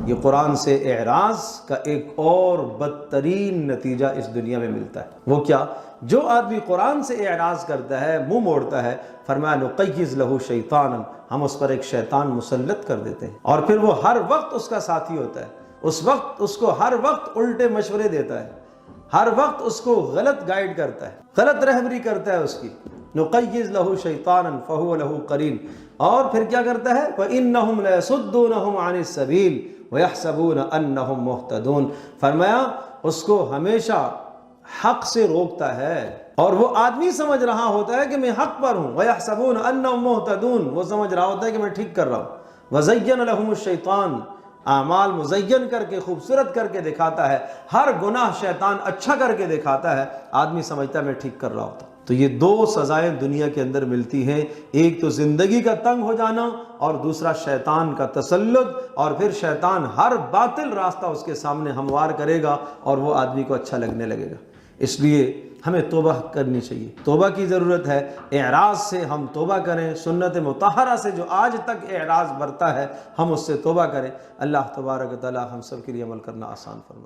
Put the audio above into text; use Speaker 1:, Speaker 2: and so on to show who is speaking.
Speaker 1: یہ قرآن سے اعراض کا ایک اور بدترین نتیجہ اس دنیا میں ملتا ہے۔ وہ کیا؟ جو آدمی قرآن سے اعراض کرتا ہے، منہ موڑتا ہے، فرمایا نقیض لہ شیطانا، ہم اس پر ایک شیطان مسلط کر دیتے ہیں، اور پھر وہ ہر وقت اس کا ساتھی ہوتا ہے، اس کو ہر وقت الٹے مشورے دیتا ہے، ہر وقت اس کو غلط گائیڈ کرتا ہے، غلط رہبری کرتا ہے اس کی۔ نقیض لہ شیطانا فہو لہ قرین، اور پھر کیا کرتا ہے؟ وَإِنَّهُمْ لَيَصُدُّونَهُمْ عَنِ السَّبِيلِ وَيَحْسَبُونَ أَنَّهُمْ مُهْتَدُونَ، فرمایا اس کو ہمیشہ حق سے روکتا ہے، اور وہ آدمی سمجھ رہا ہوتا ہے کہ میں حق پر ہوں۔ وَيَحْسَبُونَ أَنَّهُمْ مُهْتَدُونَ، وہ سمجھ رہا ہوتا ہے کہ میں ٹھیک کر رہا ہوں۔ وَزَيَّنَ لَهُمُ الشَّيْطَانُ، اعمال مزین کر کے، خوبصورت کر کے دکھاتا ہے، ہر گناہ شیطان اچھا کر کے دکھاتا ہے، آدمی سمجھتا ہے میں ٹھیک کر رہا ہوتا۔ تو یہ دو سزائیں دنیا کے اندر ملتی ہیں، ایک تو زندگی کا تنگ ہو جانا، اور دوسرا شیطان کا تسلط، اور پھر شیطان ہر باطل راستہ اس کے سامنے ہموار کرے گا اور وہ آدمی کو اچھا لگنے لگے گا۔ اس لیے ہمیں توبہ کرنی چاہیے، توبہ کی ضرورت ہے۔ اعراض سے ہم توبہ کریں، سنت مطہرہ سے جو آج تک اعراض برتا ہے ہم اس سے توبہ کریں۔ اللہ تبارک و تعالی ہم سب کے لیے عمل کرنا آسان فرمائے۔